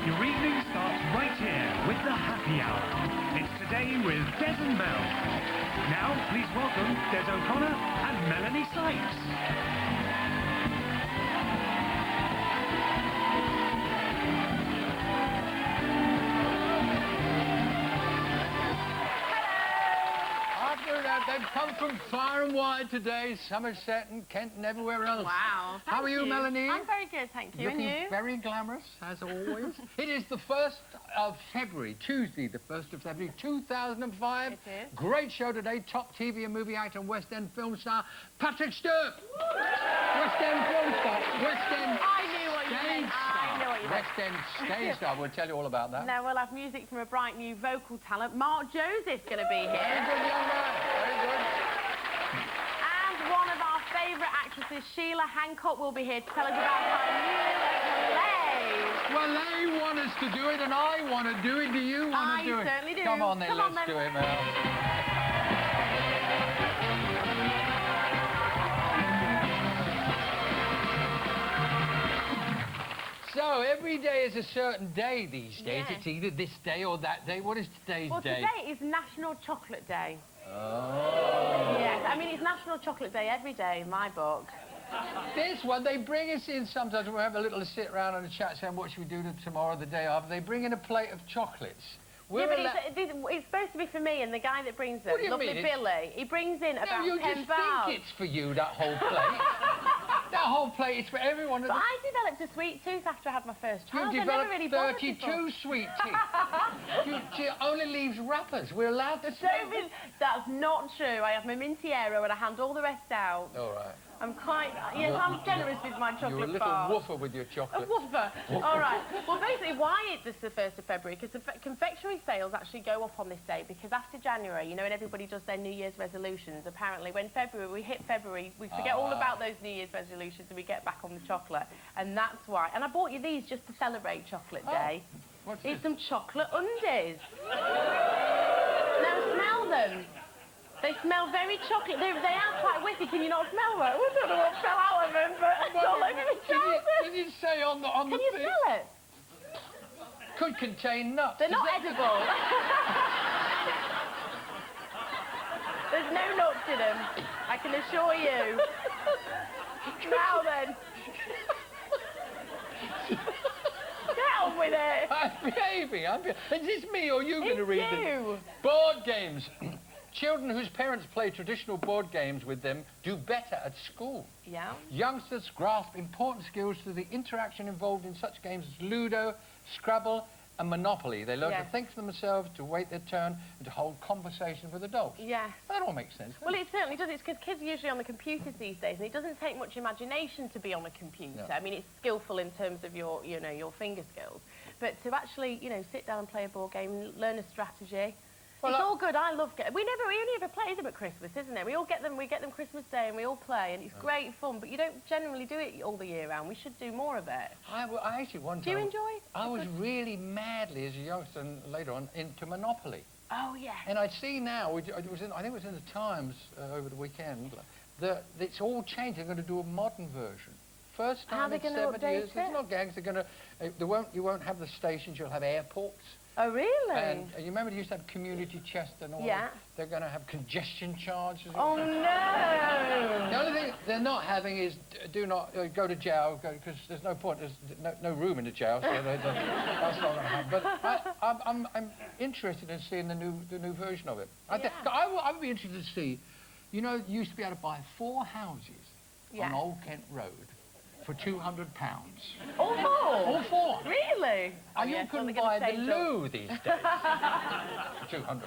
Your evening starts right here with the Happy Hour. It's Today with Des and Mel. Now, please welcome Des O'Connor and Melanie Sykes. They've come from far and wide today, Somerset and Kent and everywhere else. Wow. How are you, Melanie? I'm very good, thank you. Looking and you? very glamorous, as always. It is the 1st of February, Tuesday, the 1st of February, 2005. It is. Great show today. Top TV and movie actor and West End film star, Patrick Stewart. West End film star. West End I knew what you meant. I knew what you meant. West End stage star. We'll tell you all about that. Now we'll have music from a bright new vocal talent. Mark Joseph's going to be here. Very good, young man. Very good. And one of our favourite actresses, Sheila Hancock, will be here to tell us about her new play. Well, they want us to do it, and I want to do it. Do you want to do it? I certainly do. Come on, then, let's then. do it, Mel. So, every day is a certain day these days. Yes. It's either this day or that day. What is today's day? Well, today is National Chocolate Day. Oh. Yes, I mean, it's National Chocolate Day every day in my book. This one, they bring us in sometimes. We'll have a little sit around and a chat, saying, what should we do tomorrow, the day after? They bring in a plate of chocolates. Yeah, but it's supposed to be for me and the guy that brings them. What do you Lovely mean? Billy. He brings in about 10 bars. No, you just think it's for you, that whole plate. That whole plate is for everyone. But I developed a sweet tooth after I had my first child. You I never developed really bothered 32 before. sweet teeth. She only leaves wrappers. We're allowed to say That's not true. I have my minty aero and I hand all the rest out. All right. I'm quite... Yes, I'm generous with my chocolate You're a little bar. woofer with your chocolate. A woofer. All right. Well, basically, why it's the 1st of February? Because the confectionery sales actually go up on this day because after January, you know, when everybody does their New Year's resolutions, apparently when we hit February, we forget all about those New Year's resolutions and we get back on the chocolate. And that's why. And I bought you these just to celebrate Chocolate Day. What's It's this? some chocolate undies. Now, smell them. They smell very chocolate. They are quite whiffy. Can you not smell them? I don't know what fell out of them, but it's all over my trousers. Did you say on the Can you thing? smell it? Could contain nuts. They're not edible. There's no nuts in them, I can assure you. Now then. Get on with it. I'm behaving. Is this me or you going to read It's this? you. Board games. Children whose parents play traditional board games with them do better at school. Yeah. Youngsters grasp important skills through the interaction involved in such games as Ludo, Scrabble and Monopoly. They learn to think for themselves, to wait their turn and to hold conversations with adults. Yes. That all makes sense. Well, it certainly does. It's because kids are usually on the computers these days, and it doesn't take much imagination to be on a computer. No. I mean, it's skillful in terms of your, you know, your finger skills. But to actually, you know, sit down and play a board game and learn a strategy, well, it's all good. I love it. We only ever play them at Christmas, isn't it? We get them Christmas Day and we all play, and it's great fun, but you don't generally do it all the year round. We should do more of it. I actually one time... Do you enjoy it? I was really madly, as a youngster and later on, into Monopoly. Oh, yeah. And I see now, I think it was in the Times over the weekend, that it's all changed. They're going to do a modern version. First time in 70 years. There's no gangs. They're going to... You won't have the stations. You'll have airports. Oh, really? And you remember they used to have community chest and all that? They're going to have congestion charges. Oh, no! The only thing they're not having is do not go to jail, because there's no point. There's no room in the jail, so that's not going to happen. But I'm interested in seeing the new version of it. I would be interested to see, you know, you used to be able to buy 4 houses on Old Kent Road for £200. All 4? All 4. Really? And you couldn't buy the loo these days for £200.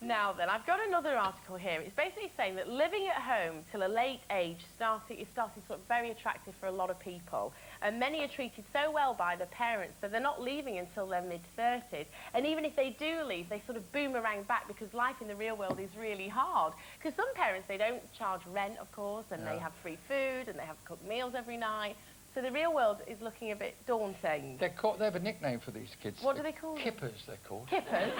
Now then, I've got another article here. It's basically saying that living at home till a late age is starting sort of very attractive for a lot of people. And many are treated so well by their parents that they're not leaving until their mid-30s. And even if they do leave, they sort of boomerang back because life in the real world is really hard. Because some parents, they don't charge rent, of course, and they have free food, and they have cooked meals every night. So the real world is looking a bit daunting. They have a nickname for these kids. What do they call them? Kippers, they're called. Kippers?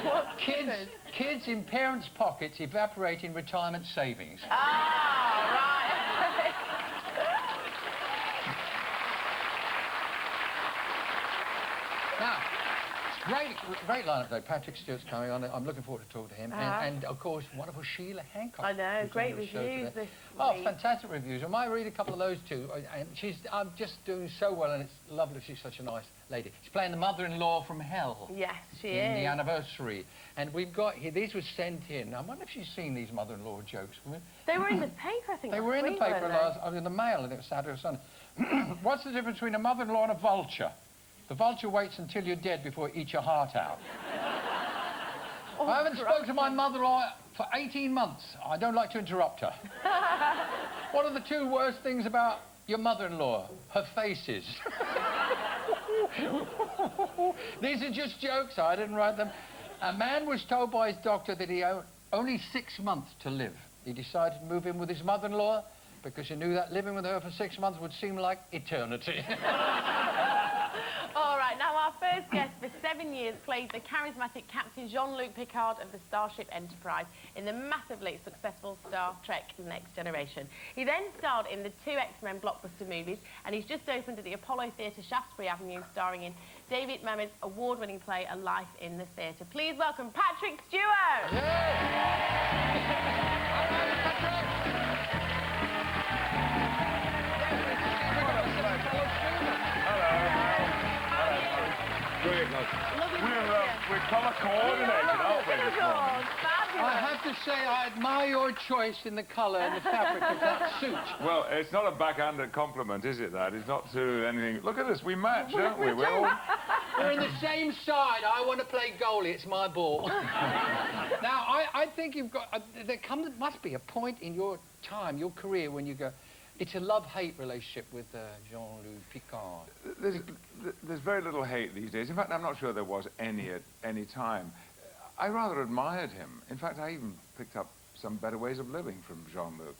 What kippers? Kids in parents' pockets evaporating retirement savings. Ah, right. Now, great lineup today. Patrick Stewart's coming on. I'm looking forward to talking to him. And of course, wonderful Sheila Hancock. I know, who's great on the show reviews today. this Oh, week. fantastic reviews. I might read a couple of those too. And I'm just doing so well, and it's lovely. She's such a nice lady. She's playing the mother-in-law from hell. Yes, she in is. the anniversary. And we've got here, these were sent in. I wonder if she's seen these mother-in-law jokes. They were in the paper, I think. They were in the paper in the Mail, and it was Saturday or Sunday. What's the difference between a mother-in-law and a vulture? The vulture waits until you're dead before it eats your heart out. Oh, I haven't spoken to my mother-in-law for 18 months. I don't like to interrupt her. What are the two worst things about your mother-in-law? Her faces. These are just jokes. I didn't write them. A man was told by his doctor that he had only 6 months to live. He decided to move in with his mother-in-law because he knew that living with her for 6 months would seem like eternity. All right, now our first guest for 7 years plays the charismatic Captain Jean-Luc Picard of the Starship Enterprise in the massively successful Star Trek Next Generation. He then starred in the 2 X-Men blockbuster movies, and he's just opened at the Apollo Theatre, Shaftesbury Avenue, starring in David Mamet's award-winning play A Life in the Theatre. Please welcome Patrick Stewart! We're colour coordinated, aren't we? This morning? I have to say, I admire your choice in the colour and the fabric of that suit. Well, it's not a backhanded compliment, is it, that? It's not to anything... Look at us, we match, don't we? We're all... We're in the same side. I want to play goalie. It's my ball. Now, I think you've got... must be a point in your time, your career, when you go... It's a love-hate relationship with Jean-Luc Picard. There's very little hate these days. In fact, I'm not sure there was any at any time. I rather admired him. In fact, I even picked up some better ways of living from Jean-Luc.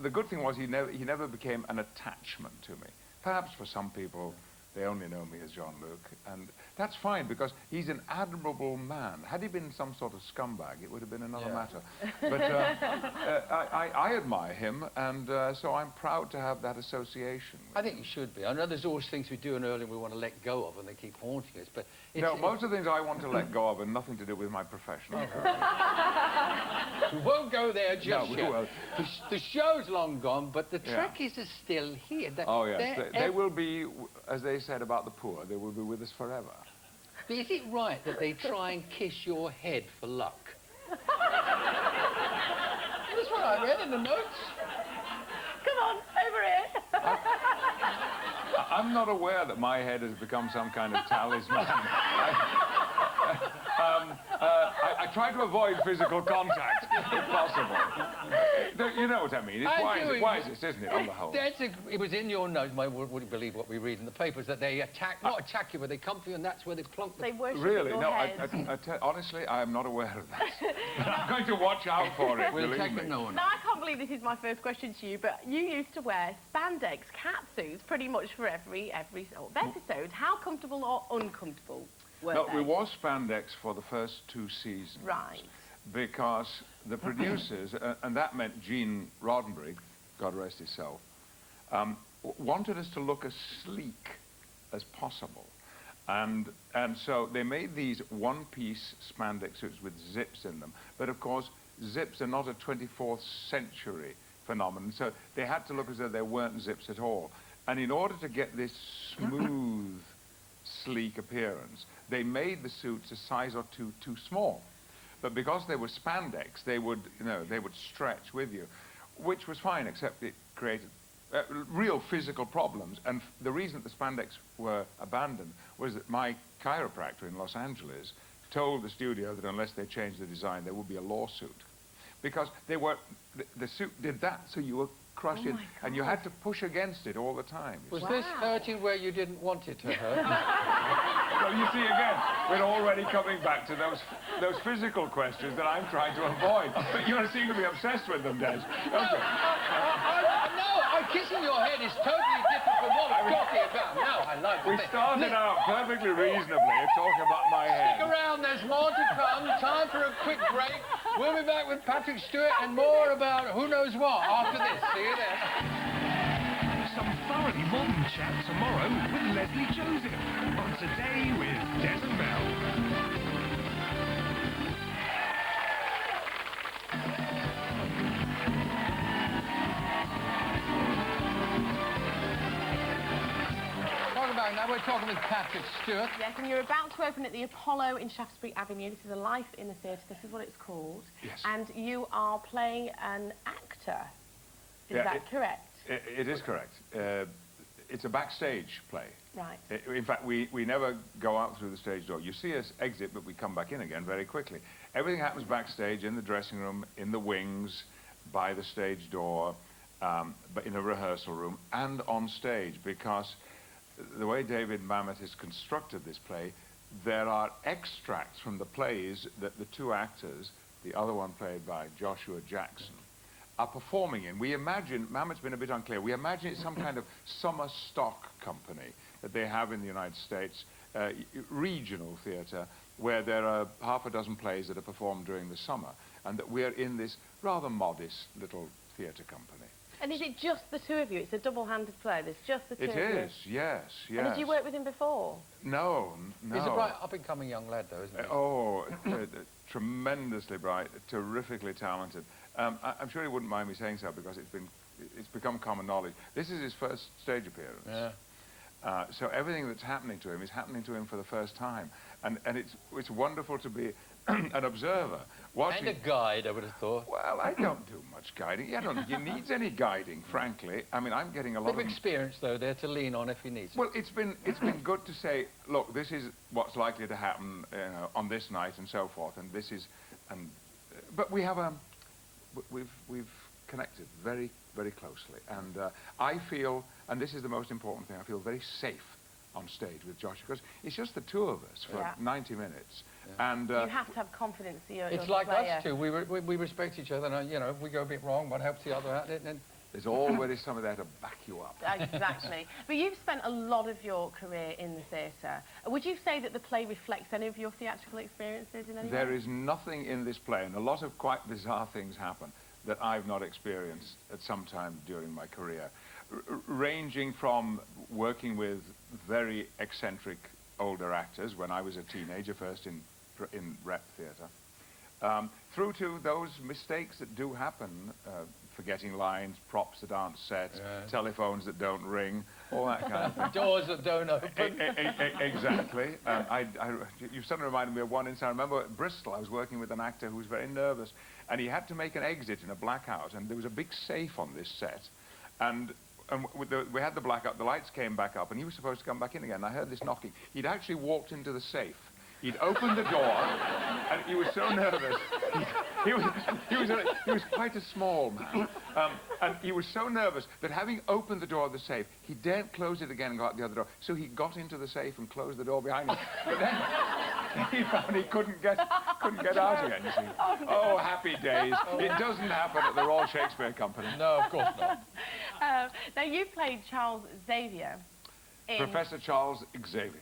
The good thing was he never became an attachment to me. Perhaps for some people, they only know me as Jean-Luc, and that's fine because he's an admirable man. Had he been some sort of scumbag, it would have been another matter. But I admire him, and so I'm proud to have that association. I think you should be. I know there's always things we do in early we want to let go of, and they keep haunting us. But no, most of the things I want to let go of have nothing to do with my profession. We won't go there just no, we yet. won't. The show's long gone, but the Trekkies are still here. Oh yes, they will be, as they said about the poor, they will be with us forever. Is it right that they try and kiss your head for luck? That's what I read in the notes. Come on, over here. I'm not aware that my head has become some kind of talisman. I try to avoid physical contact, if possible. You know what I mean? It's wisest, isn't it, on the whole? It was in your notes, I wouldn't believe what we read in the papers, that they not attack you, but they come for you, and that's where they plonk the... They worship Really? your No, head. honestly, I am not aware of that. But I'm going to watch out for it, We'll believe take me. it no one. Now, I can't believe this is my first question to you, but you used to wear spandex catsuits pretty much for every sort of episode. How comfortable or uncomfortable were No, they? we wore spandex for the first 2 seasons. Right. Because the producers, and that meant Gene Roddenberry, God rest his soul, wanted us to look as sleek as possible. And so they made these one-piece spandex suits with zips in them. But of course, zips are not a 24th century phenomenon, so they had to look as though there weren't zips at all. And in order to get this smooth, sleek appearance, they made the suits a size or two too small. But because they were spandex, they would stretch with you, which was fine, except it created real physical problems. And the reason that the spandex were abandoned was that my chiropractor in Los Angeles told the studio that unless they changed the design, there would be a lawsuit. Because the suit did that, so you were crushed in, and you had to push against it all the time. Was this hurting where you didn't want it to hurt? Well, you see, again, we're already coming back to those physical questions that I'm trying to avoid. But you seem to be obsessed with them, Des. No, kissing your head is totally different from what we're talking about. No, I like We started out perfectly reasonably talking about my head. Stick around, there's more to come. Time for a quick break. We'll be back with Patrick Stewart and more about who knows what after this. See you there. Some thoroughly modern chat tomorrow with Leslie Joseph on Today with Des and Mel. Now we're talking with Patrick Stewart. Yes, and you're about to open at the Apollo in Shaftesbury Avenue. This is a Life in the Theatre. This is what it's called. Yes. And you are playing an actor. Is Yeah, that correct? It is correct. It's a backstage play. Right. In fact, we never go out through the stage door. You see us exit, but we come back in again very quickly. Everything happens backstage, in the dressing room, in the wings, by the stage door, but in a rehearsal room, and on stage, because the way David Mamet has constructed this play, there are extracts from the plays that the two actors, the other one played by Joshua Jackson, are performing in. We imagine, Mamet's been a bit unclear, we imagine it's some kind of summer stock company that they have in the United States, regional theatre, where there are half a dozen plays that are performed during the summer, and that we're in this rather modest little theatre company. And is it just the two of you? It's a double-handed play. There's just the two of you. It is, yes, yes. And did you work with him before? No, no. He's a bright, up-and-coming young lad, though, isn't he? Oh, tremendously bright, terrifically talented. I'm sure he wouldn't mind me saying so, because it's become common knowledge. This is his first stage appearance. Yeah. So everything that's happening to him is happening to him for the first time. And it's wonderful to be an observer. And a guide, I would have thought. Well, I don't do much guiding. I don't think he needs any guiding, frankly. I mean, I'm getting a lot Bit of experience, though, there to lean on if he needs it. Well, it's been good to say, look, this is what's likely to happen, you know, on this night and so forth, and this is, but we have we've connected very, very closely, and I feel, and this is the most important thing, I feel very safe on stage with Josh, because it's just the two of us for 90 minutes. Yeah. And you have to have confidence that you're it's like us two. We respect each other, and you know, if we go a bit wrong, one helps the other out. And there's always somebody there to back you up. Exactly. But you've spent a lot of your career in the theatre. Would you say that the play reflects any of your theatrical experiences in any way? There is nothing in this play, and a lot of quite bizarre things happen, that I've not experienced at some time during my career, ranging from working with very eccentric older actors when I was a teenager, first in rep theatre, through to those mistakes that do happen, forgetting lines, props that aren't set, telephones that don't ring, all that kind of thing. Doors that don't open. Exactly. You've suddenly reminded me of one incident. I remember at Bristol, I was working with an actor who was very nervous, and he had to make an exit in a blackout, and there was a big safe on this set, and we had the blackout, the lights came back up, and he was supposed to come back in again, and I heard this knocking. He'd actually walked into the safe. He'd opened the door, and he was so nervous. He was quite a small man, and he was so nervous that having opened the door of the safe, he daren't close it again and go out the other door. So he got into the safe and closed the door behind him. But then he found he couldn't get out again. You see? Oh, happy days! It doesn't happen at the Royal Shakespeare Company. No, of course not. Now you played Charles Xavier. Professor Charles Xavier.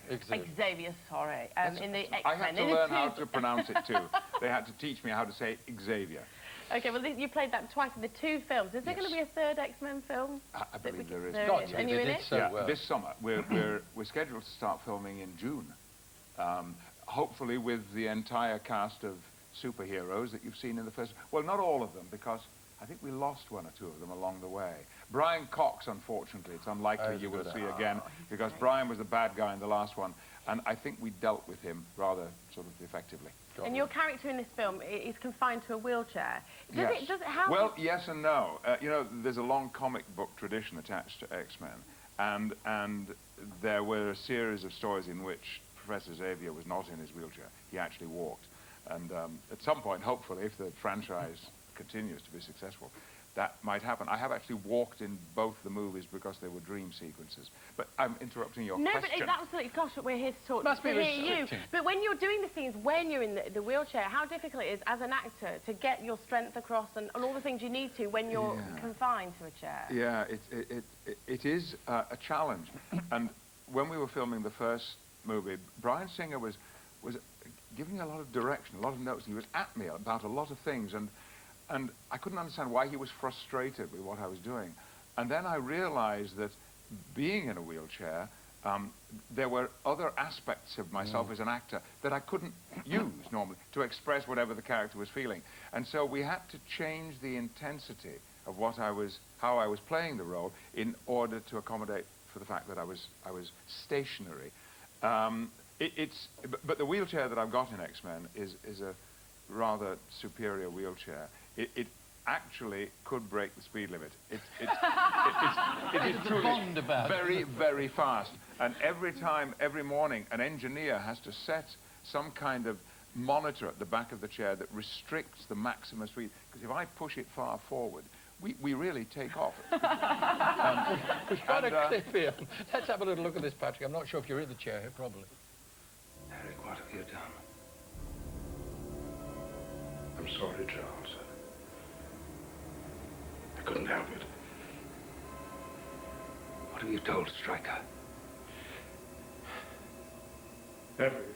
Xavier, sorry. In the X-Men. I had to learn how to pronounce it too. They had to teach me how to say Xavier. Okay, well, you played that twice in the two films. Is there going to be a third X-Men film? I believe there is. There is. And you're in it? Yeah, this summer. We're scheduled to start filming in June. Hopefully with the entire cast of superheroes that you've seen in the first... Well, not all of them, because I think we lost one or two of them along the way. Brian Cox, unfortunately, it's unlikely you will see again, because Brian was the bad guy in the last one, and I think we dealt with him rather sort of effectively. And your character in this film is confined to a wheelchair. Yes. Well, yes and no. You know, there's a long comic book tradition attached to X-Men, and there were a series of stories in which Professor Xavier was not in his wheelchair. He actually walked. And at some point, hopefully, if the franchise continues to be successful, that might happen. I have actually walked in both the movies because they were dream sequences. But I'm interrupting your question. No, but it's absolutely... Gosh, we're here to talk Must to be hear you. But when you're doing the scenes, when you're in the wheelchair, how difficult it is as an actor to get your strength across and all the things you need to when you're confined to a chair? Yeah, it is a challenge. And when we were filming the first movie, Bryan Singer was giving me a lot of direction, a lot of notes. He was at me about a lot of things, and I couldn't understand why he was frustrated with what I was doing. And then I realized that being in a wheelchair, there were other aspects of myself as an actor that I couldn't use normally to express whatever the character was feeling. And so we had to change the intensity of how I was playing the role in order to accommodate for the fact that I was stationary. But the wheelchair that I've got in X-Men is a rather superior wheelchair. It actually could break the speed limit. It is truly very, very fast. And every morning, an engineer has to set some kind of monitor at the back of the chair that restricts the maximum speed. Because if I push it far forward, we really take off. We've got a clip here. Let's have a little look at this, Patrick. I'm not sure if you're in the chair here, probably. Eric, what have you done? I'm sorry, Charles. I couldn't help it. What have you told Stryker? Everything.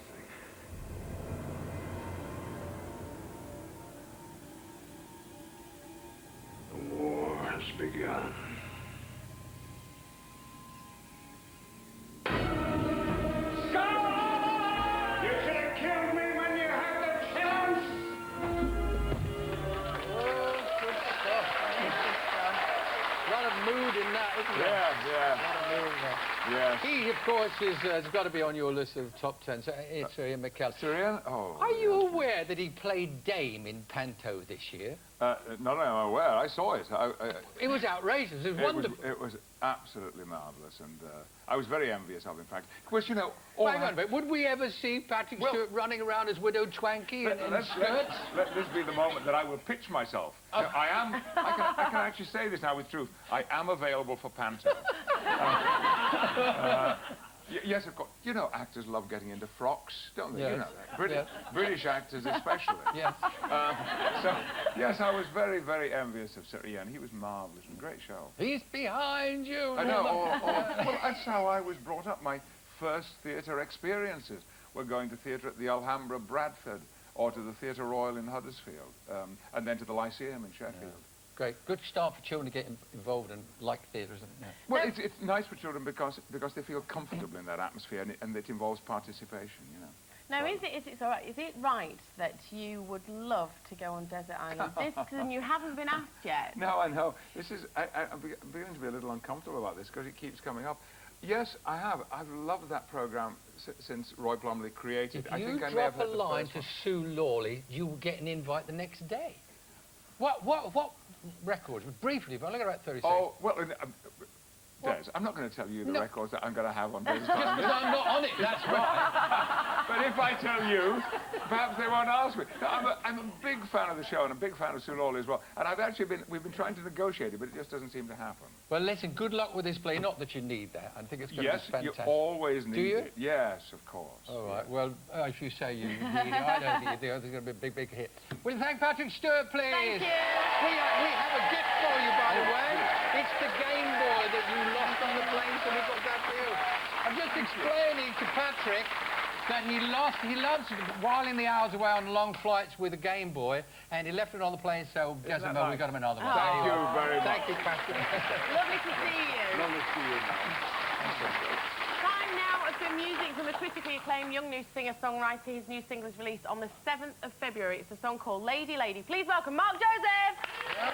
The war has begun. Yes. He, of course, has got to be on your list of top 10. So it's Ian McKellen. Sir Ian? Oh. Are you aware that he played Dame in Panto this year? Not only am I aware, I saw it. It was outrageous. It was wonderful. It was absolutely marvellous, and I was very envious of, in fact. Of course, you know... Hang on a bit. Would we ever see Patrick Stewart running around as Widow Twankey in skirts? Let this be the moment that I will pitch myself. Now, I can actually say this now with truth. I am available for Panto. Yes, of course. You know, actors love getting into frocks, don't they? Yes. You know that. British actors especially. Yes. So, yes, I was very, very envious of Sir Ian. He was marvellous and great show. He's behind you. I know. Well, that's how I was brought up. My first theatre experiences were going to theatre at the Alhambra, Bradford, or to the Theatre Royal in Huddersfield, and then to the Lyceum in Sheffield. Yeah. Great. Good start for children to get involved and like theatre, isn't it? Yeah. Well, it's nice for children because they feel comfortable in that atmosphere, and it involves participation, you know. Now, is it right that you would love to go on Desert Island Discs and you haven't been asked yet? No, I know. I'm beginning to be a little uncomfortable about this because it keeps coming up. Yes, I have. I've loved that programme since Roy Plumley created. If you drop a line to Sue Lawley, you will get an invite the next day. What records? Briefly, but I'll look at about 30 seconds. Oh, well, Des, I'm not going to tell you the records that I'm going to have on Des. Just because I'm not on it, that's right. But if I tell you, perhaps they won't ask me. No, I'm a big fan of the show and a big fan of Sue Lawley as well. And we've been trying to negotiate it, but it just doesn't seem to happen. Well, listen, good luck with this play. Not that you need that. I think it's going to be fantastic. Yes, you always need it. Yes, of course. All right. Well, if you say you need it, I don't think you do. It's going to be a big, big hit. Will you thank Patrick Stewart, please? Thank you. We have a gift for you, by the way. It's the Game Boy that you lost on the plane, so we've got that for you. I'm just explaining to Patrick that he loves, whiling the hours away on long flights with a Game Boy, and he left it on the plane, so Des and Mel, we got him another one. Thank you very much. Thank you, Patrick. Lovely to see you. Lovely to see you. Time now for music from the critically acclaimed young new singer-songwriter. His new single is released on the 7th of February. It's a song called Lady, Lady. Please welcome Mark Joseph. Yeah.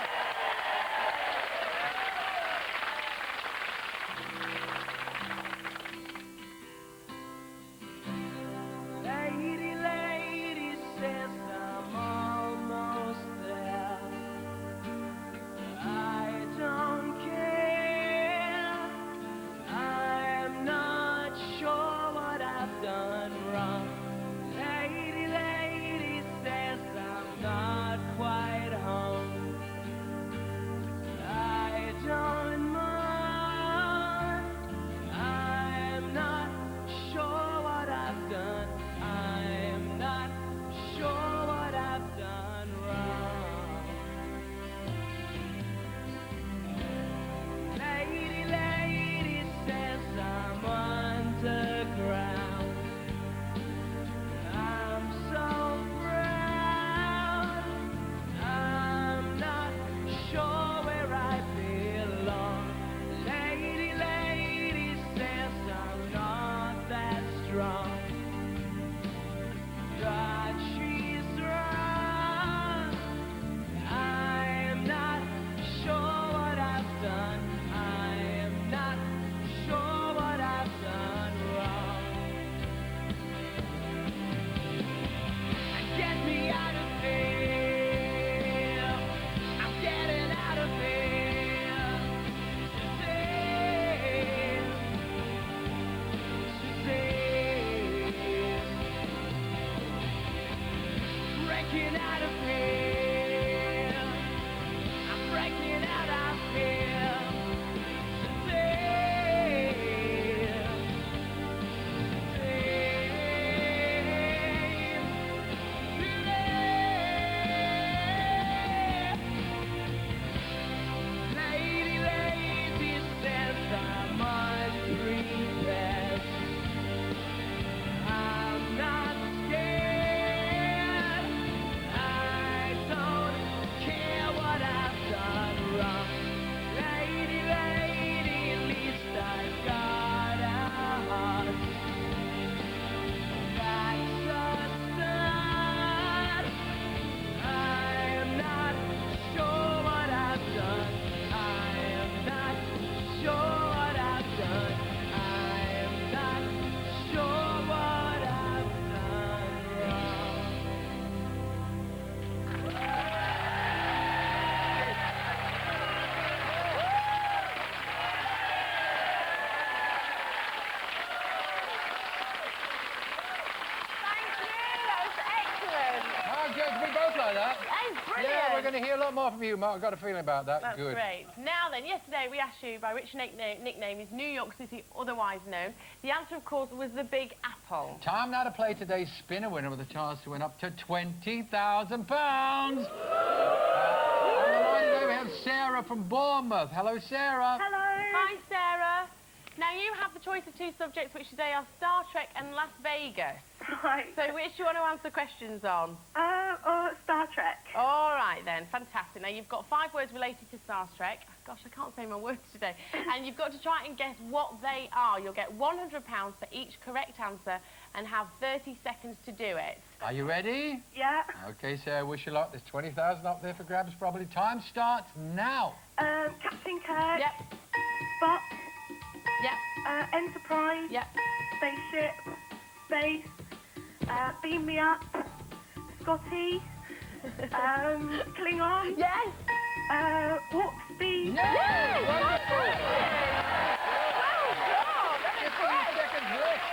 we're going to hear a lot more from you, Mark. I've got a feeling about that. That's Good. great. Now then, yesterday we asked you by which nickname is New York City otherwise known. The answer, of course, was the Big Apple. Time now to play today's spinner winner with a chance to win up to £20,000. On the line today we have Sarah from Bournemouth. Hello, Sarah. Hello. Hi, Sarah. Now, you have the choice of two subjects, which today are Star Trek and Las Vegas. Right. So, which do you want to answer questions on? Star Trek. All right, then. Fantastic. Now, you've got 5 words related to Star Trek. Gosh, I can't say my words today. And you've got to try and guess what they are. You'll get £100 for each correct answer and have 30 seconds to do it. Are you ready? Yeah. OK, Sarah, wish you luck. There's 20,000 up there for grabs, probably. Time starts now. Captain Kirk. Yep. Spock. Yep. Enterprise. Yep. Spaceship. Space. Beam me up. Scotty. Klingon. Yes. Warp speed. Yeah! Wonderful! Well done. Just for your second list.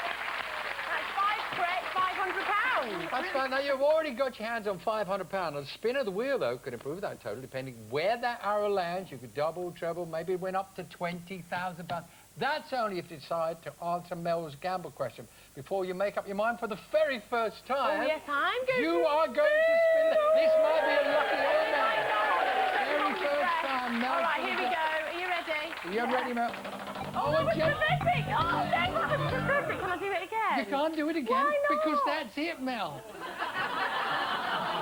That's 5 correct, £500. That's fine. Now, you've already got your hands on £500. A spin of the wheel, though, could improve that total, depending where that arrow lands. You could double, treble, maybe win up to £20,000. That's only if you decide to answer Mel's gamble question before you make up your mind for the very first time. Oh, yes, I'm going You to... are going to spin that. This might be a lucky omen. Very first time, Mel. All right, here we go. Are you ready? Are you ready, Mel? Oh, that was terrific. Oh, that was terrific. Can I do it again? You can't do it again. Why not? Because that's it, Mel.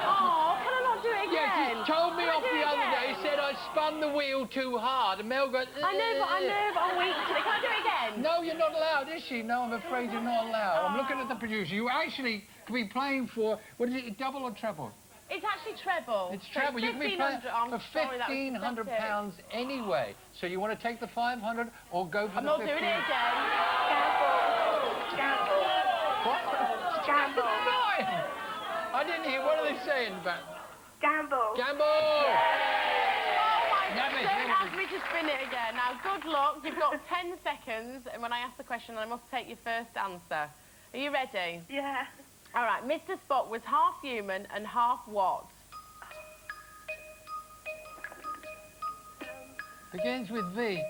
Oh, can I not do it again? Yes, you told me Can I off do the it other again? day, said I spun the wheel too hard, and Mel goes... I know, but I'm weak today. Can I do it again? No, you're not allowed, is she? No, I'm afraid you're not allowed. I'm looking at the producer. You actually could be playing for, what is it, double or treble? It's actually treble. It's So treble. You can be playing 1,500. I'm for sorry, that was pathetic. £1,500 anyway. So you want to take the 500 or go for I'm the not 15? doing it again. Gamble. What? Gamble. I didn't hear. What are they saying about Gamble. gamble? Oh, my No, God. miss, Don't no, ask me to spin it again. Now, good luck. You've got 10 seconds, and when I ask the question, I must take your first answer. Are you ready? Yeah. All right, Mr. Spock was half human and half what? Begins with V.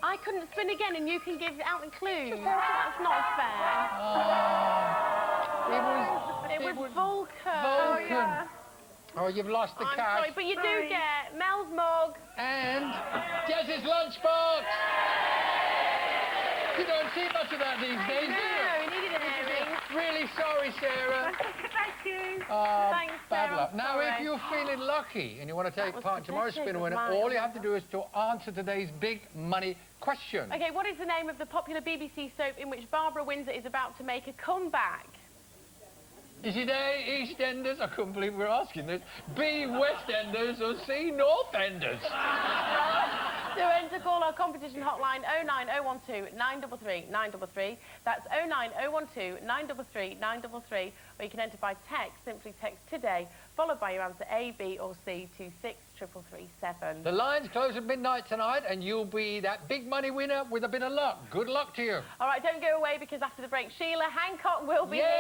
I couldn't spin again, and you can give out the clues. That's not fair. It was Vulcan. Vulcan. Oh, you've lost the I'm cash. sorry, but you do get Mel's mug. And Jess's lunchbox. You don't see much of that these days, do you? No, you needed an earring. Really sorry, Sarah. Thank you. Thanks, Bad Sarah, luck. Now, if sorry. you're feeling lucky and you want to take was part in tomorrow's pathetic, spin was winner, mine. all you have to do is to answer today's big money question. Okay, what is the name of the popular BBC soap in which Barbara Windsor is about to make a comeback? Is it A, EastEnders? I couldn't believe we were asking this. B, Westenders, or C, Northenders? To enter, call our competition hotline 09012 933 933. That's 09012 933 933. Or you can enter by text. Simply text today, followed by your answer A, B, or C to 63337. The lines close at midnight tonight, and you'll be that big money winner with a bit of luck. Good luck to you. All right, don't go away because after the break, Sheila Hancock will be Yay! here.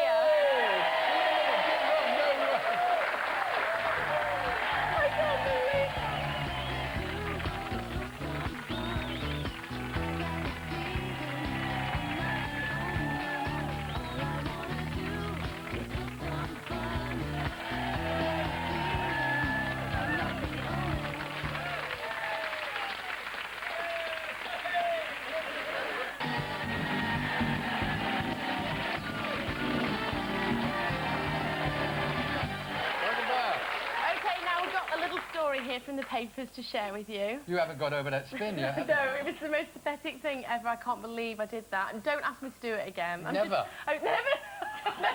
Here from the papers to share with you. You haven't got over that spin yet, have you? No, it was the most pathetic thing ever. I can't believe I did that. And don't ask me to do it again. Never. Never.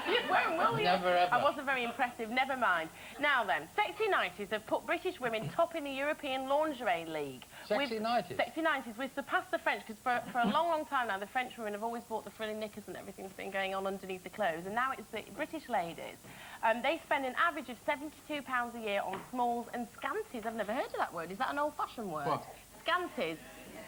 You won't, will you? Never ever. I wasn't very impressive. Never mind. Now then, Sexy 90s have put British women top in the European Lingerie League. Sexy 90s? Sexy 90s. We've surpassed the French because for a long, long time now, the French women have always bought the frilly knickers and everything that's been going on underneath the clothes. And now it's the British ladies. They spend an average of £72 a year on smalls and scanties. I've never heard of that word. Is that an old-fashioned word? What? Scanties.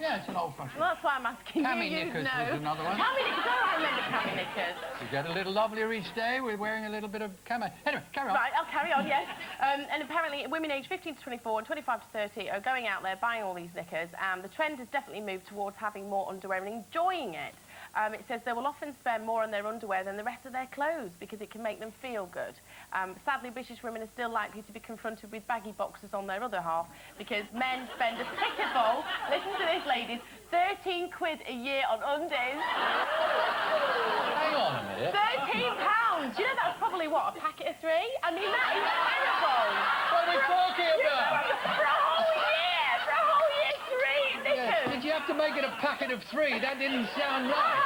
Yeah, it's an old-fashioned. Well, that's why I'm asking Cami you. knickers No. was another one. Cami knickers. Oh, I remember cami knickers. You get a little lovelier each day with wearing a little bit of camo. Anyway, carry on. Right, I'll carry on, yes. And apparently women aged 15 to 24 and 25 to 30 are going out there buying all these knickers, and the trend has definitely moved towards having more underwear and enjoying it. It says they will often spend more on their underwear than the rest of their clothes because it can make them feel good. Sadly, British women are still likely to be confronted with baggy boxers on their other half because men spend a pitiful, listen to this, ladies, 13 quid a year on undies. Hang on a minute. £13! You know that's probably, what, a packet of 3? I mean, that is terrible. What are we talking about? For a whole year! For a whole year, 3 knickers! Yeah, did you have to make it a packet of 3? That didn't sound right.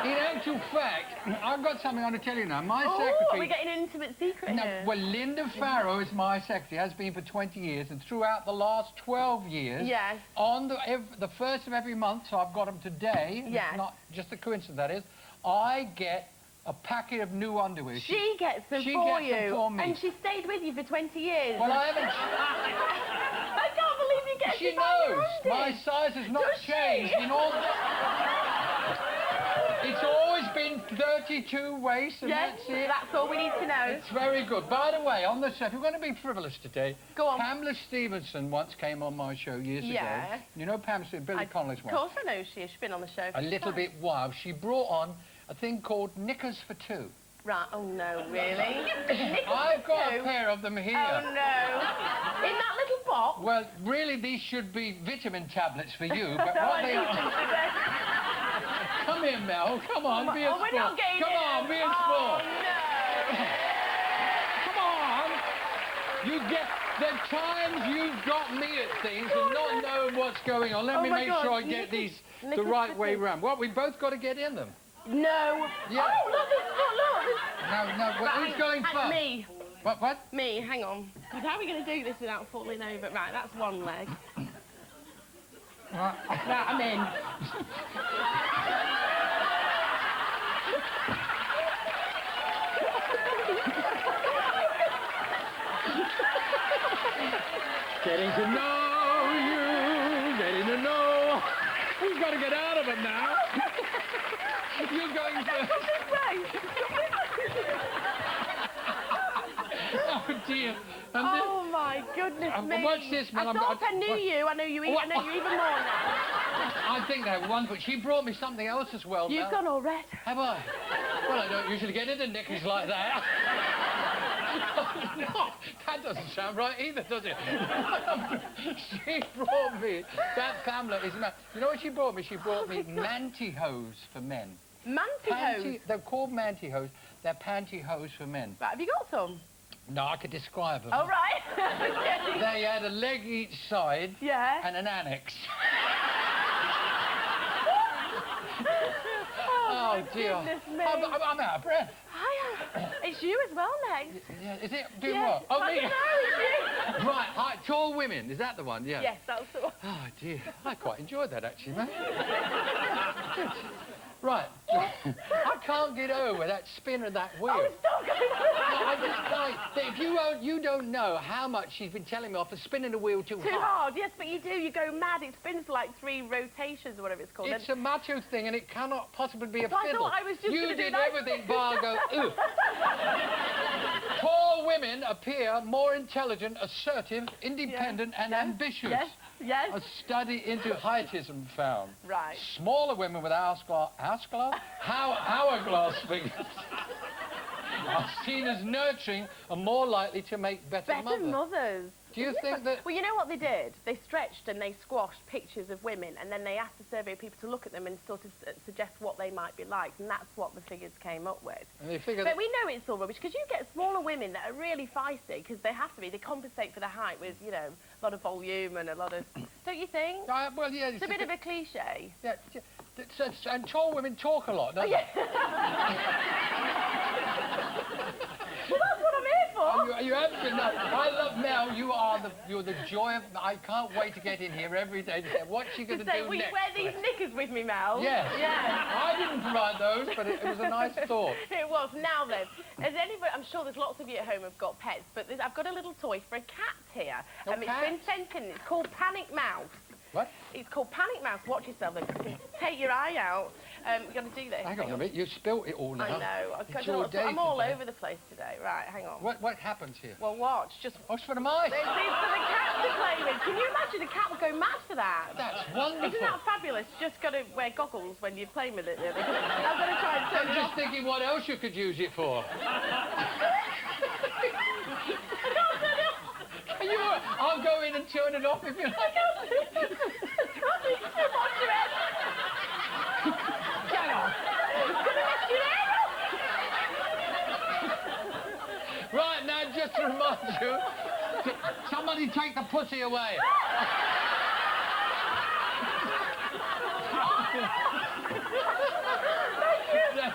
In actual fact, I've got something I want to tell you now. My secretary... we're getting an intimate secret No, here. well, Linda Farrow is my secretary, has been for 20 years, and throughout the last 12 years, Yes. on the first of every month, so I've got them today, and Yes. it's not just a coincidence, that is, I get a packet of new underwear. She gets them she for gets you. them for me. And she stayed with you for 20 years. Well, I haven't... I can't believe you get She to buy your knows. My undies. size has not Does she? changed in all... It's always been 32 waist, and Yes, that's it. that's all we need to know. It's very good. By the way, on the set, we're going to be frivolous today. Go on. Pamela Stevenson once came on my show years ago. You know Pam Stevenson, Billy Connolly's Of wife. course I know she is. She's been on the show. A little bit wild. She brought on a thing called knickers for 2. Right, oh no, really? Knickers I've for got 2? a pair of them here. Oh no. In that little box? Well, really, these should be vitamin tablets for you, but No, what I they need are... them today. Come here, Mel. Come on, be a Oh, we're sport. not getting Come in. on, be a Oh sport. no. Come on! You get... There are times you've got me at things and not knowing what's going on. Let Oh me my make God, sure I get these the knickers right for way 2. round. What, we both got to get in them? No. Yeah. Oh, look, there's... No, well, Right, who's going first? Me. What? Me, hang on. God, how are we going to do this without falling over? Right, that's one leg. Right. Right, I'm in. Getting to know you, getting to know... We've got to get out of them now. You're going first. Oh, dear. And Oh my goodness me. watch this, man. I thought I knew you. I know you even more now. I think they're wonderful. She brought me something else as well, You've Mel. gone all red. Have I? Well, I don't usually get into knickers like that. No, that doesn't sound right either, does it? She brought me... That Pamela is... You know what she brought me? She brought me mantyhose for men. Mantyhose. They're called mantyhose. They're pantyhose for men. Right, have you got some? No, I could describe them. Oh, right. They had a leg each side Yeah. and an annex. Oh, dear. goodness me. I'm out of breath. Hiya. It's you as well next. Yeah, is it? Do Yeah. what? Oh, I me. don't know, it's you. Right, hi, tall women. Is that the one? Yeah. Yes, that's the one. Oh, dear. I quite enjoyed that, actually, man. Right. I can't get over that spin of that wheel. Oh, stop going I just like, if you don't know how much she's been telling me off for spinning the wheel too Too hard, yes, but you do. You go mad. It spins like 3 rotations or whatever it's called. It's a macho thing, and it cannot possibly be a So I fiddle. thought I was just you gonna do did nice everything, things. bar go, ugh. Tall women appear more intelligent, assertive, independent, and ambitious. Yes, yes. A study into heightism found. Right. Smaller women with hourglass figures are seen as nurturing and more likely to make better mothers. Do you think that... Well, you know what they did? They stretched and they squashed pictures of women, and then they asked the survey people to look at them and sort of suggest what they might be like, and that's what the figures came up with. And they figure But we know it's all rubbish, because you get smaller women that are really feisty, because they have to be. They compensate for the height with, you know, a lot of volume and a lot of... Don't you think? well, yeah... It's a bit of a cliche. Yeah, and tall women talk a lot, don't they? Well, that's what I'm here for. You absolutely know. I love Mel. You're the joy of... I can't wait to get in here every day to say, what's she going to do Will you next? wear these knickers with me, Mel? Yes. Yeah. I didn't provide those, but it was a nice thought. It was. Now then, has anybody... I'm sure there's lots of you at home who've got pets, but I've got a little toy for a cat here. A It's cat? been sent in. It's called Panic Mouse. What? It's called Panic Mouse. Watch yourself. Take your eye out. You've got to do this. Hang on a minute, you spilt it all now. I know. It's your day I'm all today. over the place today. Right, hang on. What happens here? Well, watch. Just... Oh, it's for the mice. It's for the cat to play with. Can you imagine? The cat would go mad for that. That's wonderful. Isn't that fabulous? You just got to wear goggles when you're playing with it, really. I'm going to try and turn I'm it just off. thinking what else you could use it for. I'll go in and turn it off if you like. Get off. Right, now, just to remind you, somebody take the pussy away.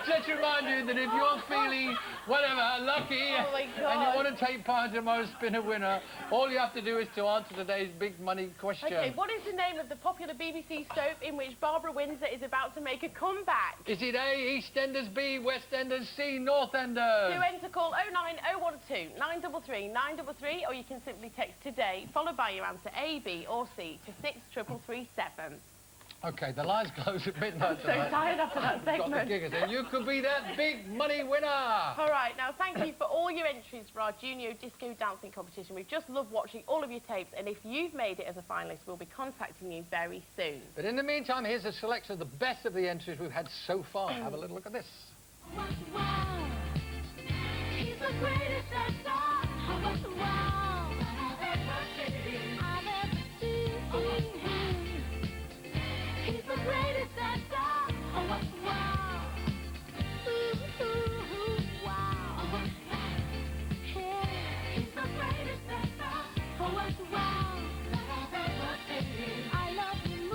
Just to remind you that if you're feeling, whatever, lucky, Oh and you want to take part in tomorrow's Spinner Winner, all you have to do is to answer today's big money question. Okay, what is the name of the popular BBC soap in which Barbara Windsor is about to make a comeback? Is it A, EastEnders, B, WestEnders, C, Northenders? To enter, call 09012 933 933, or you can simply text today, followed by your answer A, B, or C to 63337. Okay, the lines close at midnight So tonight. tired after that Got the segment. giggers in. You could be that big money winner. All right, now thank you for all your entries for our junior disco dancing competition. We've just loved watching all of your tapes, and if you've made it as a finalist, we'll be contacting you very soon. But in the meantime, here's a selection of the best of the entries we've had so far. Have a little look at this. Wow, he's the greatest actor. Wow, I've ever seen. He's the greatest actor. Wow, ooh, wow. He's the greatest actor. Wow, I've ever seen. I love him.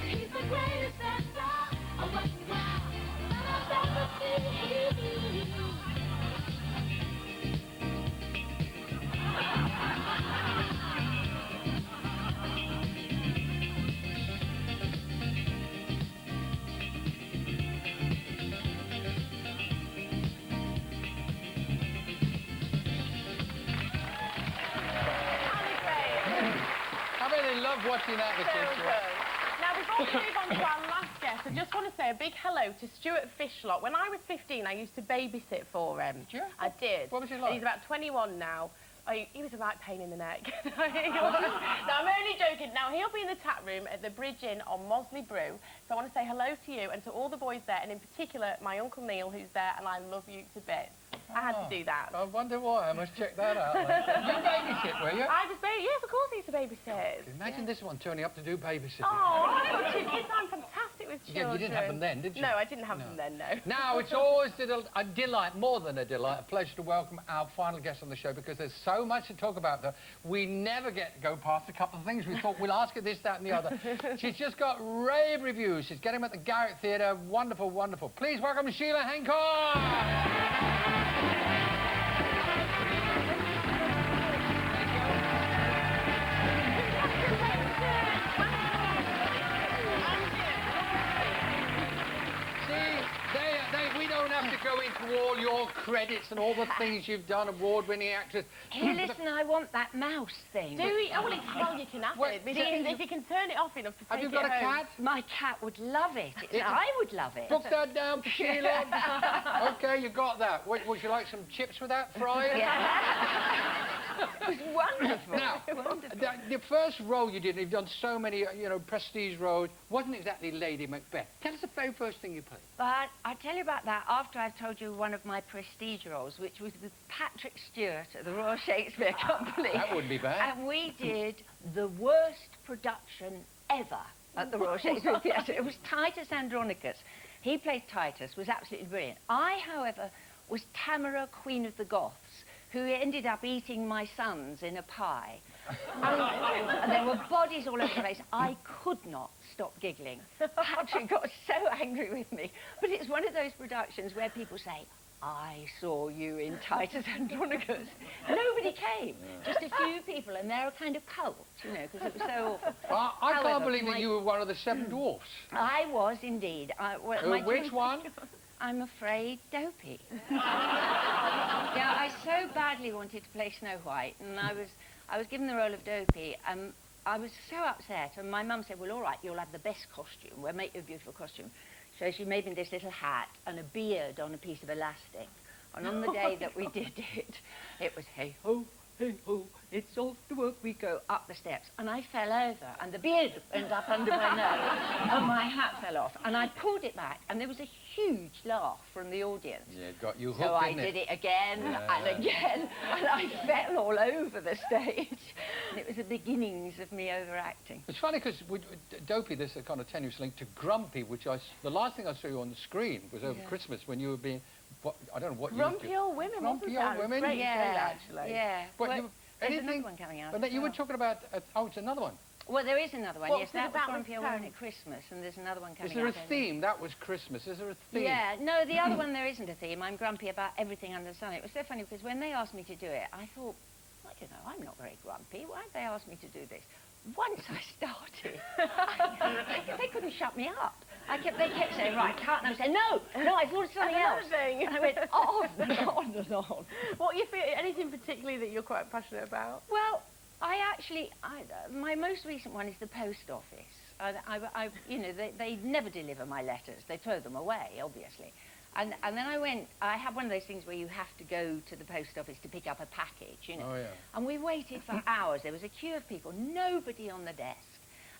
He's the greatest actor. Wow, I've ever seen. I really love watching that, the So kids. good. Now, before we move on to our last guest, I just want to say a big hello to Stuart Fishlott. When I was 15, I used to babysit for him. Did you? I did. What was he And like? he's about 21 now. He was a right pain in the neck. No, I'm only joking. Now, he'll be in the tap room at the Bridge Inn on Mosley Brew. So I want to say hello to you and to all the boys there, and in particular, my Uncle Neil, who's there, and I love you to bits. I had to do that. I wonder why. I must check that out later. You babysit, were you? I was yes, of course, I used to babysit. Imagine this one turning up to do babysitting. Oh, I've got 2 kids. I'm fantastic with children. Yeah, you didn't have them then, did you? No, I didn't have them then, no. Now, it's always a delight, more than a delight, a pleasure to welcome our final guest on the show, because there's so much to talk about her. We never get to go past a couple of things. We thought we'll ask her this, that, and the other. She's just got rave reviews. She's getting them at the Garrick Theatre. Wonderful, wonderful. Please welcome Sheila Hancock! We don't have to go into all your credits and all the things you've done, award-winning actress. Here, listen, I want that mouse thing. Do we? Oh, well, you can have Wait, it. If you can turn it off enough to Have take you got it a home. cat? My cat would love it. I would love it. Book that down for Sheila. OK, you got that. Would you like some chips with that, fried? It was wonderful. Now, the first role you did, and you've done so many, prestige roles, wasn't exactly Lady Macbeth. Tell us the very first thing you played. But I'll tell you about that after I've told you one of my prestige roles, which was with Patrick Stewart at the Royal Shakespeare Company. That wouldn't be bad. And we did the worst production ever at the Royal Shakespeare Theatre. It was Titus Andronicus. He played Titus, was absolutely brilliant. I, however, was Tamara, Queen of the Goths, who ended up eating my sons in a pie. And there were bodies all over the place. I could not stop giggling. Patrick got so angry with me. But it's one of those productions where people say, I saw you in Titus Andronicus. Nobody came. Just a few people, and they're a kind of cult, because it was so awful. I can't However, believe that you were one of the 7 dwarfs. I was indeed. Which one? I'm afraid Dopey. Yeah, I so badly wanted to play Snow White, and I was given the role of Dopey, and I was so upset, and my mum said, well, all right, you'll have the best costume. We'll make you a beautiful costume. So she made me this little hat and a beard on a piece of elastic. And on the day that we did it, it was, hey ho, it's off to work we go, up the steps. And I fell over, and the beard went up under my nose, and my hat fell off. And I pulled it back, and there was a huge laugh from the audience. Yeah, it got you hooked, So I didn't did it again and again, and I fell all over the stage. And it was the beginnings of me overacting. It's funny because Dopey, there's a kind of tenuous link to Grumpy, which the last thing I saw you on the screen was over Christmas when you were being, I don't know what Grumpy you were old women, wasn't Grumpy that? old It was women? great to say Yeah, that, actually. yeah. But Well, you, there's anything, another one coming out. but as you were well. talking about, oh, it's another one. Well, there is another one, What yes. was it That was about Grumpy this Old Women time? at Christmas, and there's another one coming Is there a out, I think. theme? That was Christmas. Is there a theme? Yeah, no, the other one, there isn't a theme. I'm grumpy about everything under the sun. It was so funny because when they asked me to do it, I thought, I don't know, I'm not very grumpy. Why did they ask me to do this? Once I started, they couldn't shut me up. They kept saying, right, cut, and I was saying, no, I thought of something Another else. thing. And I went on and on and on. What you feel? Anything particularly that you're quite passionate about? Well, my most recent one is the post office. You know, they never deliver my letters. They throw them away, obviously. And then I have one of those things where you have to go to the post office to pick up a package, you know. Oh, yeah. And we waited for hours. There was a queue of people, nobody on the desk.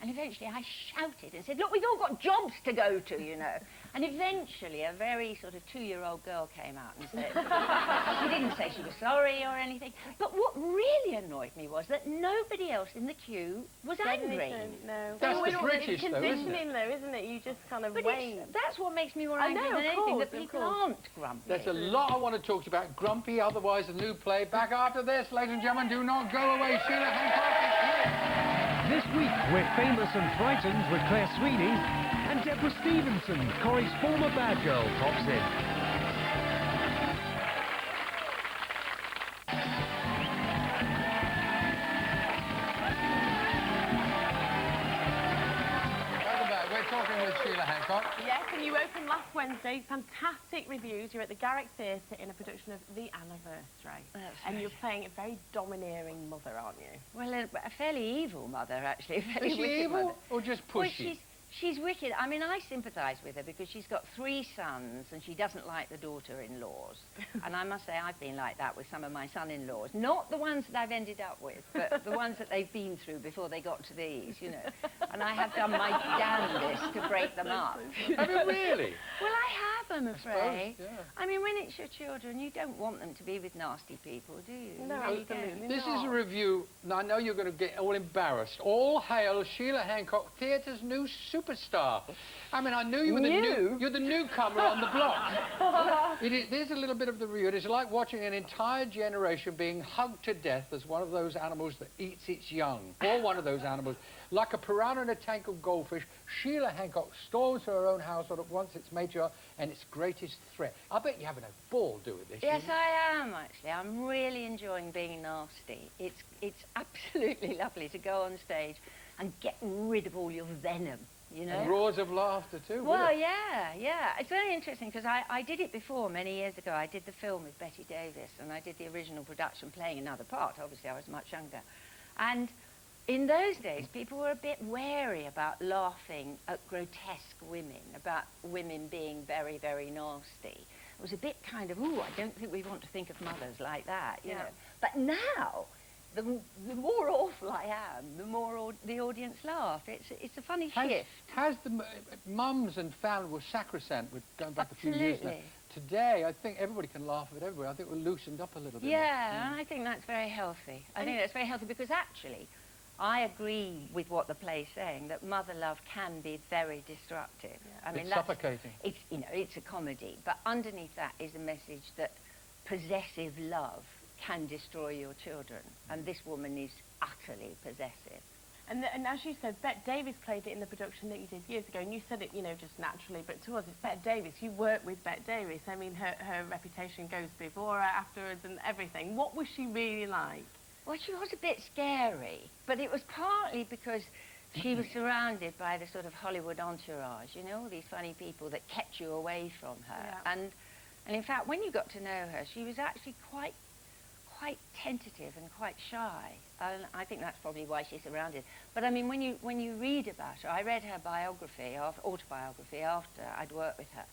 And eventually I shouted and said, look, we've all got jobs to go to, you know. And eventually a very sort of 2-year-old girl came out and said, she didn't say she was sorry or anything. But what really annoyed me was that nobody else in the queue was angry. No. That's the It's British, though, isn't it? conditioning, though, isn't it? You just kind of But wait. that's what makes me more I angry know, than of anything, course, that of people course. aren't grumpy. There's a lot I want to talk to you about. Grumpy, otherwise the new play. Back after this, ladies and gentlemen. Do not go away. Sheila Hancock is here. This week, we're famous and frightened with Claire Sweeney, and Deborah Stevenson, Corrie's former bad girl, pops in. Welcome back. We're talking with Sheila Hancock. Yes, and you opened last Wednesday. Fantastic reviews. You're at the Garrick Theatre in a production of The Anniversary. That's And right. you're playing a very domineering mother, aren't you? Well, a fairly evil mother, actually. A fairly Is she wicked evil mother. or just Well, pushy? she's wicked. I mean, I sympathise with her because she's got 3 sons and she doesn't like the daughter-in-laws. And I must say I've been like that with some of my son-in-laws. Not the ones that I've ended up with, but the ones that they've been through before they got to these, you know. And I have done my damnedest to break them up. Have you really? Well, I have, I'm afraid. yeah. I mean, when it's your children, you don't want them to be with nasty people, do you? No, You really don't. absolutely This is not. a review. Now, I know you're going to get all embarrassed. All hail Sheila Hancock, theatre's new superstar. I mean, I knew you were you're the newcomer on the block. There's a little bit of the review. It is like watching an entire generation being hugged to death as one of those animals that eats its young, or one of those animals. Like a piranha in a tank of goldfish, Sheila Hancock storms to her own household at once its matriarch and its greatest threat. I bet you're having a ball doing this. Yes, I am, actually. I'm really enjoying being nasty. It's absolutely lovely to go on stage and get rid of all your venom, you know? And roars of laughter too. Well, wouldn't it? yeah. It's very interesting because I did it before many years ago. I did the film with Betty Davis and I did the original production playing another part. Obviously, I was much younger. And in those days, people were a bit wary about laughing at grotesque women, about women being very, very nasty. It was a bit kind of, ooh, I don't think we want to think of mothers like that, you know. But now, the more awful I am, the more the audience laugh. It's a funny shift. Has the mums and family were sacrosanct with going back a few years now. Absolutely. Today, I think everybody can laugh at everybody. I think we're loosened up a little bit. Yeah, and I think that's very healthy. I think that's very healthy because actually, I agree with what the play's saying, that mother love can be very destructive. Yeah. I mean, It's suffocating. It's, you know, it's a comedy, but underneath that is a message that possessive love can destroy your children, and this woman is utterly possessive. And as you said, Bette Davis played it in the production that you did years ago, and you said it, you know, just naturally, but to us, it's Bette Davis. You work with Bette Davis. I mean, her reputation goes before her, afterwards, and everything. What was she really like? Well, she was a bit scary, but it was partly because she was surrounded by the sort of Hollywood entourage, you know, all these funny people that kept you away from her. Yeah. And in fact, when you got to know her, she was actually quite quite tentative and quite shy. And I think that's probably why she's surrounded. But I mean, when you read about her, I read her biography, autobiography, after I'd worked with her.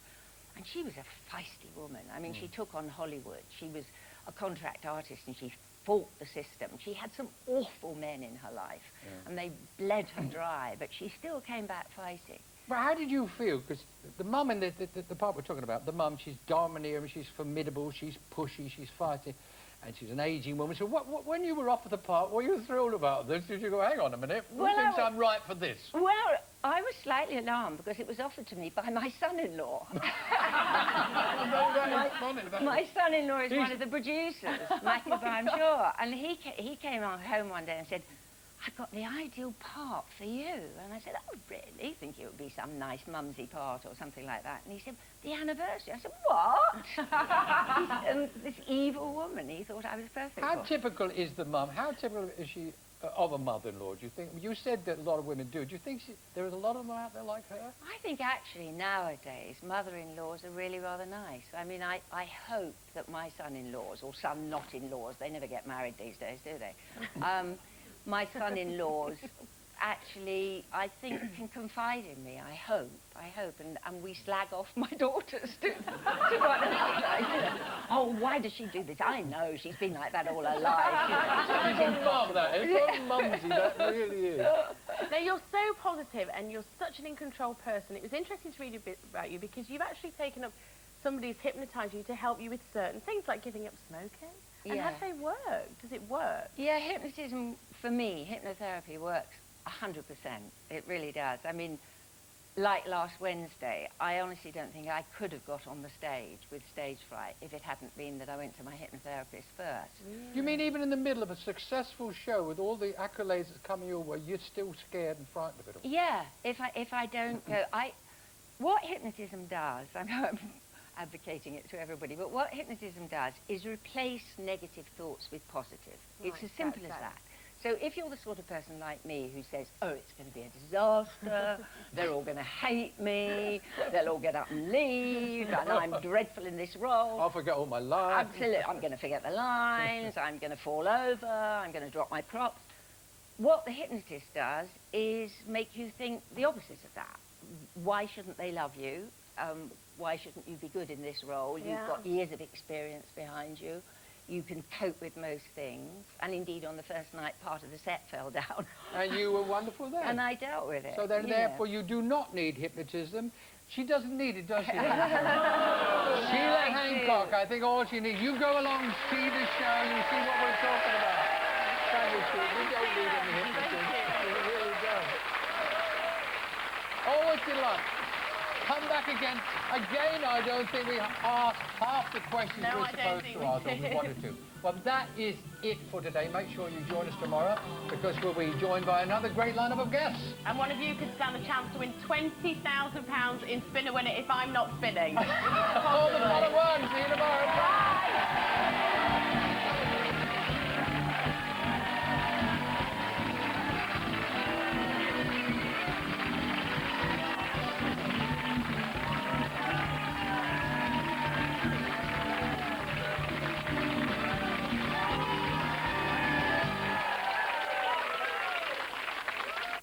And she was a feisty woman. I mean, she took on Hollywood. She was a contract artist and she fought the system. She had some awful men in her life and they bled her dry, but she still came back fighting. But how did you feel? Because the mum in the part we're talking about, the mum, she's domineering, she's formidable, she's pushy, she's fighting, and she's an ageing woman. So when you were offered the part, were you thrilled about this? Did you go, hang on a minute, who thinks I'm right for this? Well, I was slightly alarmed because it was offered to me by my son-in-law. My son-in-law is one of the producers, Matthew, I'm sure. And he came on home one day and said, I've got the ideal part for you. And I said, oh, really? Think it would be some nice mumsy part or something like that? And he said, the anniversary. I said, what? And this evil woman, he thought I was perfect How for. typical is the mum? How typical is she of a mother-in-law, do you think? You said that a lot of women do. Do you think there is a lot of them out there like her? I think actually nowadays mother-in-laws are really rather nice. I mean, I hope that my son-in-laws, or son-not-in-laws, they never get married these days, do they? My son-in-laws actually, I think, can confide in me, I hope, and we slag off my daughters to one another. Oh, why does she do this? I know, she's been like that all her life. She's a mum, that is. What a mumsy that really is. Now, you're so positive and you're such an in-control person. It was interesting to read a bit about you because you've actually taken up somebody who's hypnotised you to help you with certain things, like giving up smoking. And have they worked? Does it work? Yeah, hypnotism, for me, hypnotherapy works 100%. It really does. I mean, like last Wednesday, I honestly don't think I could have got on the stage with stage fright if it hadn't been that I went to my hypnotherapist first. You mean even in the middle of a successful show with all the accolades that's coming your way, you're still scared and frightened of it all? Yeah, if I don't go... What hypnotism does, I'm advocating it to everybody, but what hypnotism does is replace negative thoughts with positive. It's as simple as that. So if you're the sort of person like me who says, oh, it's going to be a disaster, they're all going to hate me, they'll all get up and leave, and I'm dreadful in this role. I'll forget all my lines. Absolutely, I'm going to forget the lines, I'm going to fall over, I'm going to drop my props. What the hypnotist does is make you think the opposite of that. Why shouldn't they love you? Why shouldn't you be good in this role? Yeah. You've got years of experience behind you. You can cope with most things. And indeed, on the first night, part of the set fell down. And you were wonderful then. And I dealt with it. So then, therefore, you do not need hypnotism. She doesn't need it, does she? Sheila Hancock, I think all she needs. You go along, see the show, you see what we're talking about. Thank you, Sheila. You don't need any hypnotism. You really don't. Always delight. Come back again. Again, I don't think we asked half the questions we're supposed to ask, or we wanted to. Well, that is it for today. Make sure you join us tomorrow, because we'll be joined by another great lineup of guests. And one of you could stand a chance to win £20,000 in Spin a Winner if I'm not spinning. All the fun at once. See you tomorrow.